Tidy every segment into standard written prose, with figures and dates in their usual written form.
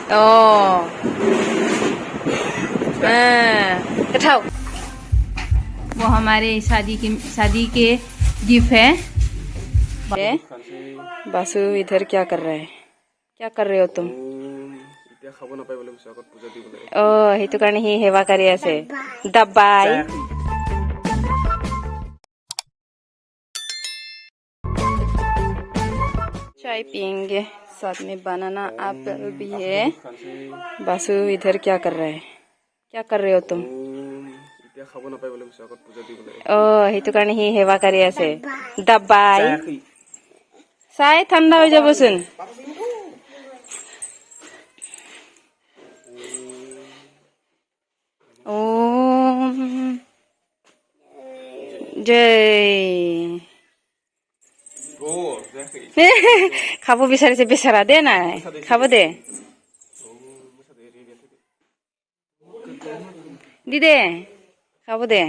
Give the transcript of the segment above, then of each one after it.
ओ उठाओ। वो हमारे शादी के गिफ्ट है। बासु इधर क्या कर रहा है? क्या कर रहे हो तुम? ओ সেইটো কাৰণে ही सेवा কৰি আছে दबाई। चाय पियेंगे, साथ में बनाना एप्पल भी है। बासु इधर क्या कर रहा है? क्या कर रहे हो तुम? ओ সেইটো কাৰণে ही सेवा কৰি আছে दबाई। চাই ঠাণ্ডা হৈ যাবচোন। ओम जय। খাব বিচাৰিছে বেচাৰা, দে নাই খাব দে। দি দে খাব দে।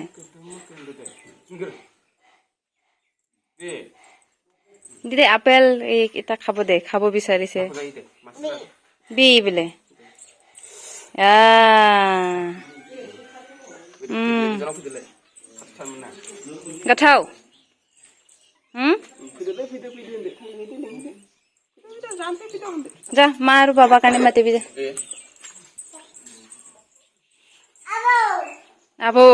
দি দে আপেল এটা খাব দে, খাব বিচাৰিছে। বি বোলে गठाओ जा मारू बाबा काने मते भी जा अबो।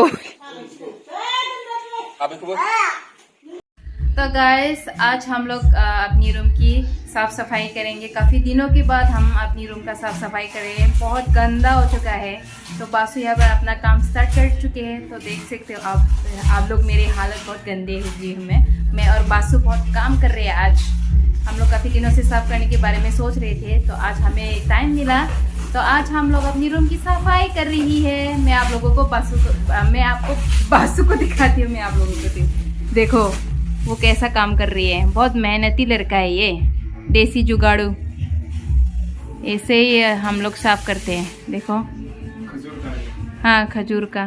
तो गाइस आज हम लोग अपनी रूम की साफ सफाई करेंगे। काफ़ी दिनों के बाद हम अपनी रूम का साफ सफाई करेंगे। बहुत गंदा हो चुका है। तो बासु यहाँ पर अपना काम स्टार्ट कर चुके हैं। तो देख सकते हो आप लोग मेरी हालत बहुत गंदी हुई है। मैं और बासु बहुत काम कर रहे हैं। आज हम लोग काफ़ी दिनों से साफ करने के बारे में सोच रहे थे, तो आज हमें टाइम मिला, तो आज हम लोग अपनी रूम की सफाई कर रही है। मैं आपको बासु को दिखाती हूँ। मैं आप लोगों को देखो वो कैसा काम कर रही है। बहुत मेहनती लड़का है ये, देसी जुगाड़ू। ऐसे ही हम लोग साफ करते हैं। देखो हाँ खजूर का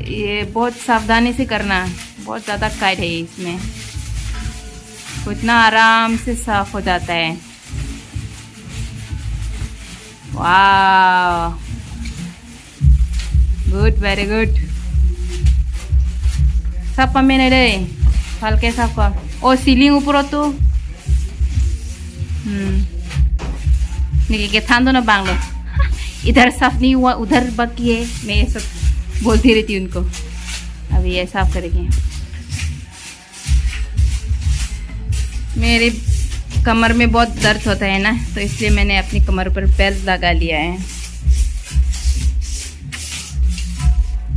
ये बहुत सावधानी से करना, बहुत ज़्यादा काट है इसमें, तो इतना आराम से साफ हो जाता है। वाह गुड, वेरी गुड। साफ पामे नहीं रे, हल्के साफ कर। ओ सीलिंग ऊपर तो निकल के थान दो ना बांग लो। इधर साफ नहीं हुआ, उधर बाकी है। मैं ये सब बोलती रहती हूँ उनको। अभी ये साफ करेंगे। मेरे कमर में बहुत दर्द होता है ना, तो इसलिए मैंने अपनी कमर पर बेल्ट लगा लिया है।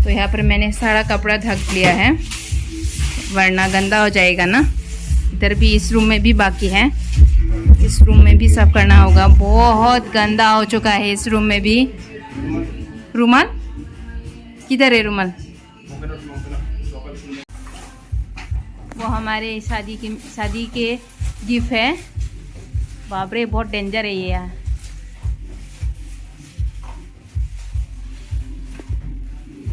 तो यहाँ पर मैंने सारा कपड़ा ढक लिया है, वरना गंदा हो जाएगा ना। इधर भी, इस रूम में भी बाकी है, इस रूम में भी साफ करना होगा। बहुत गंदा हो चुका है इस रूम में भी। रुमाल किधर है? रुमाल वो हमारे शादी के गिफ्ट है। बाप रे बहुत डेंजर है ये यार।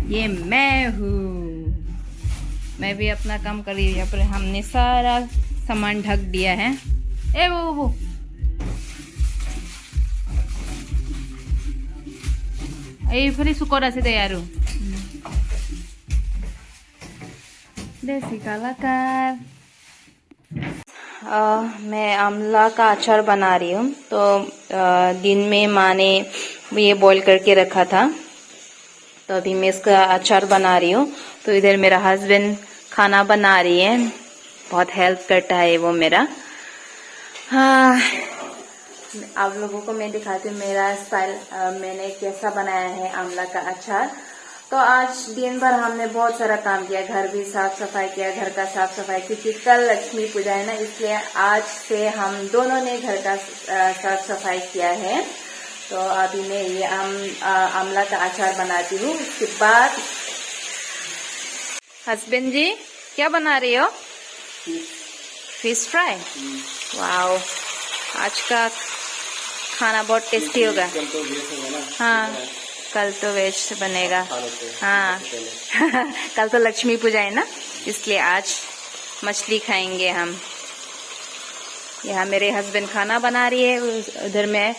ये मैं हूँ, मैं भी अपना काम कर रही हूँ। यहाँ पर हमने सारा सामान ढक दिया है। ए वो ये सुकोरा से तैयार हूँ। देसी कलाकार। मैं आंवला का अचार बना रही हूँ। तो दिन में माँ ने ये बॉईल करके रखा था, तो अभी मैं इसका अचार बना रही हूँ। तो इधर मेरा हस्बैंड खाना बना रही है, बहुत हेल्प करता है वो मेरा। हाँ, आप लोगों को मैं दिखाती हूँ मेरा स्टाइल, मैंने कैसा बनाया है आंवला का अचार। तो आज दिन भर हमने बहुत सारा काम किया, घर भी साफ सफाई किया, घर का साफ सफाई, क्योंकि कल लक्ष्मी पूजा है ना, इसलिए आज से हम दोनों ने घर का साफ सफाई किया है। तो अभी मैं ये आंवला का अचार बनाती हूँ। उसके बाद हस्बैंड जी क्या बना रही हो? Fish fry. वाओ, आज का खाना बहुत टेस्टी होगा। हाँ, कल तो वेज बनेगा। हाँ कल तो लक्ष्मी पूजा है ना, इसलिए आज मछली खाएंगे हम। यहाँ मेरे हस्बैंड खाना बना रही है, उधर मैं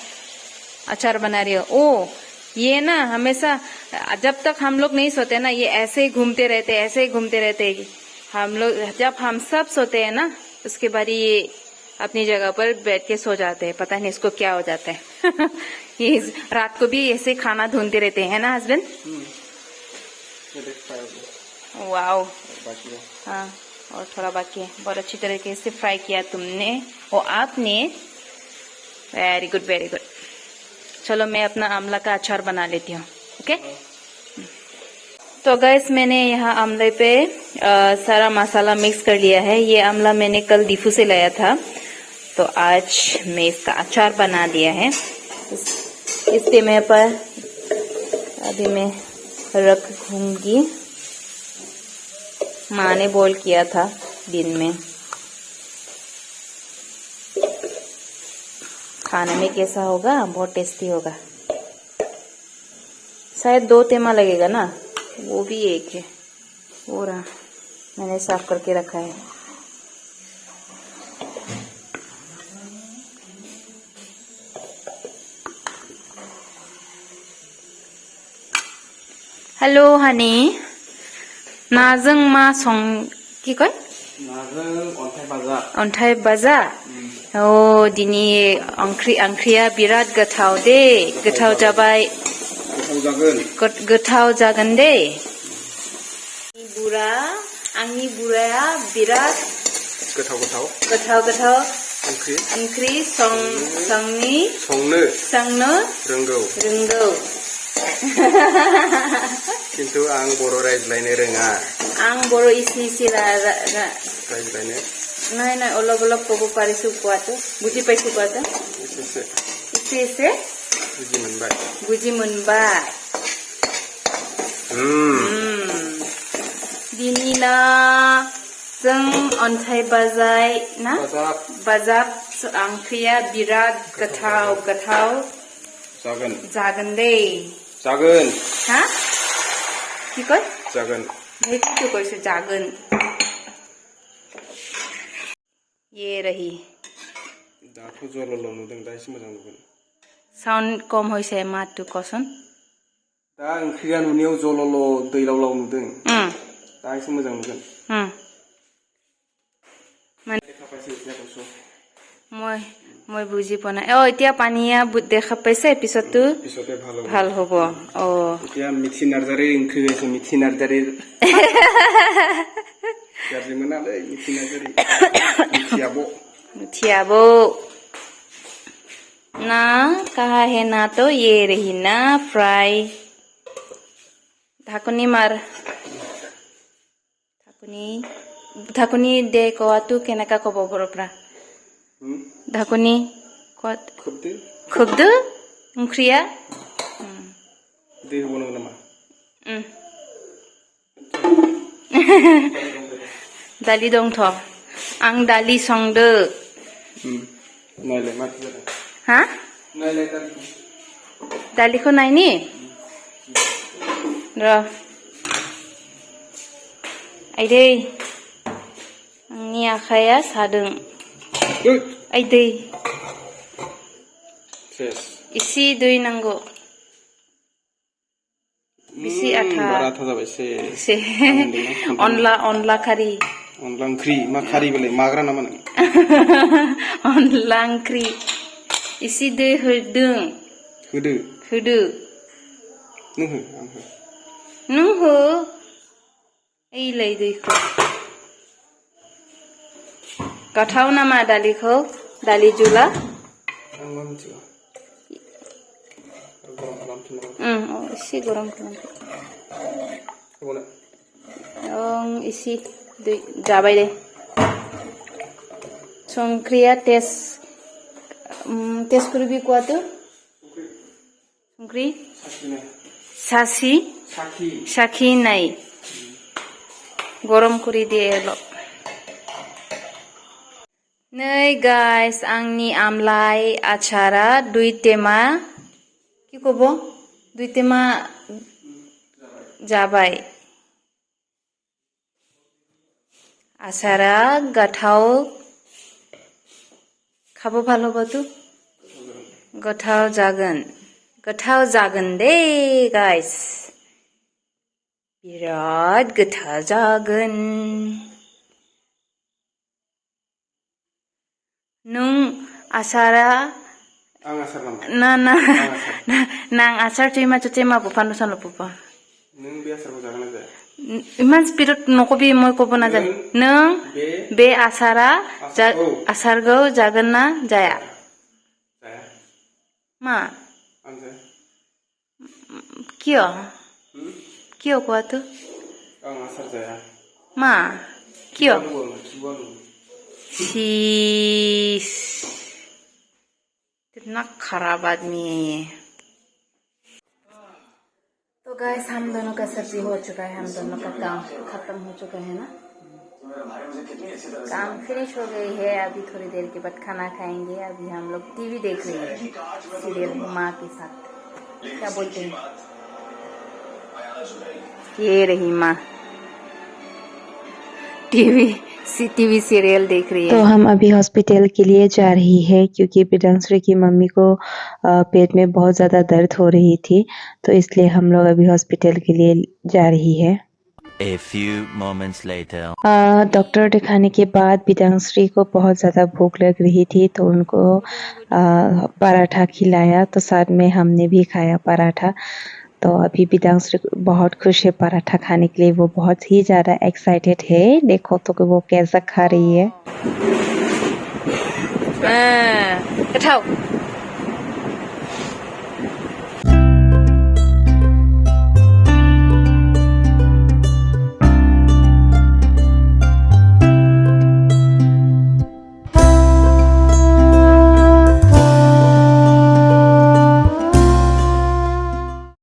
अचार बना रही हूँ। ओ ये ना हमेशा जब तक हम लोग नहीं सोते ना, ये ऐसे ही घूमते रहते, ऐसे ही घूमते रहते। हम लोग जब हम सब सोते हैं ना, उसके बाद ये अपनी जगह पर बैठ के सो जाते हैं। पता नहीं इसको क्या हो जाता है। ये रात को भी ऐसे खाना ढूंढते रहते हैं ना हस्बैंड। वाओ, हाँ और थोड़ा बाकी है। बहुत अच्छी तरीके से फ्राई किया तुमने और आपने। Very good very good. चलो मैं अपना आंवला का अचार बना लेती हूँ। ओके तो गैस मैंने यहाँ आंवले पे सारा मसाला मिक्स कर लिया है। ये आंवला मैंने कल दीफू से लाया था, तो आज मैं इसका अचार बना दिया है। इसके मैं पर अभी मैं रख दूंगी। माँ ने बॉईल किया था दिन में। खाने में कैसा होगा? बहुत टेस्टी होगा। शायद 2 तेमा लगेगा ना, वो भी एक है, वो रहा मैंने साफ करके रखा है। हेलो हानि, नाजों मा सं कि कय? नाजों अन्थाइ बाजा। अन्थाइ बाजा? ओ दिनै ओंख्रिया बिराद गोथाव दे। गोथाव जाबाय। गोथाव जागोन दे। आंनि बुराया बिराद गोथाव ओंख्रि संनो रोंगौ। किन्तु आं बर' रायज्लायनो रोङा। आं बर' इसे रायज्लायनो নাই অলপ ক'ব পাৰিছো। কোৱাটো বুজি পাইছো। কোৱাটো इसे बुझी मोनबाय। दिनै ना जों अन्थाइ बाजाय ना बाजाब ओंख्रिया बिराद गोथाव जागोन दे। जागोन। हा কি কয়? जागोन। সেইটো কৈছে जागोन। ये रही। दाथ' जलल नुदों, दा एसे मोजां नुगोन। साउन्ड कम होइसे माथो कसन। दा ओंख्रिया नुनायाव जलल दैलाव नुदों। दा एसे मोजां नुगोन। মই বুজি পোৱা নাই। এতিয়া পানীয়া দেখা পাইছে, পিছতে ভাল হ'ব। এতিয়া মিথি নাৰ্জাৰীৰ ओंख्रि হৈছে। मिथि नार्जारी गाज्रि मोनालै मिथि नार्जारी। मिथियाबो ना कहा है ना, तो ये रही ना फ्राई। ढाकनी मार। ढाकनी दे কোৱাটো কেনেকা ক'ব বৰপৰা? ঢাকনি खोबदो ओंख्रिया। दै होबावनांगौ नामा? दालि दंथ'। आं दालि संदो। नायलाय माथो जादों। हा? नायलाय दालिखौ नायनि र'। आइदै आंनि आखाया सादों। आइदै इसे दै नांगौ। बिसि आथा से अनला खारि। अनला ओंख्रि मा खारि बेलाय माग्रा नामा नों? अनला ओंख्रि इसे दै होदो। नों हो। एइलाय दैखौ। गोथाव नामा दालिखौ? दालि जुला? इसे गरम खालामदो। इसे दै जाबाय दे। संख्रिया टेस्ट करबि কোৱাটো। संख्रि साखि নাই। गरम কৰি দিয়ে অলপ। नै गाइस आंनि आमलाइ आचारा 2 टेमा কি কব 2 टेमा जाबाय। आचारा गोथाव खाबो भालो बातु गोथाव जागोन दे गाइस बिराद गोथाव जागोन नों आसारा आं आसार नामा nang asar cema bukan nusan lupa. नों बे आसारखौ जागोन ना जाया Iman spirit nokobi moy ko bana jan. Nang be asara asar go jagan na jaya. जाया Ma आं जाया kyo ko tu? आं आसार जाया Ma kyo? खिबुआनु Sis. कितना खराब आदमी है ये तो गाइस हम दोनों का सब्जी हो चुका है हम दोनों का काम खत्म हो चुका है ना काम फिनिश हो गई है अभी थोड़ी देर के बाद खाना खाएंगे अभी हम लोग टीवी देख रहे हैं सीरियल माँ के साथ क्या बोलते हैं ये रही माँ टीवी सीरियल देख रही है तो हम अभी हॉस्पिटल के लिए जा रही है क्योंकि प्रियांश्री की मम्मी को पेट में बहुत ज़्यादा दर्द हो रही थी तो इसलिए हम लोग अभी हॉस्पिटल के लिए जा रही है A few moments later. Doctor दिखाने के बाद प्रियांश्री को बहुत ज़्यादा भूख लग रही थी तो उनको पराठा खिलाया तो साथ में हमने भी खाया पराठा तो अभी प्रियांश्री बहुत खुश है पराठा खाने के लिए वो बहुत ही ज़्यादा एक्साइटेड है देखो तो कि वो कैसा खा रही है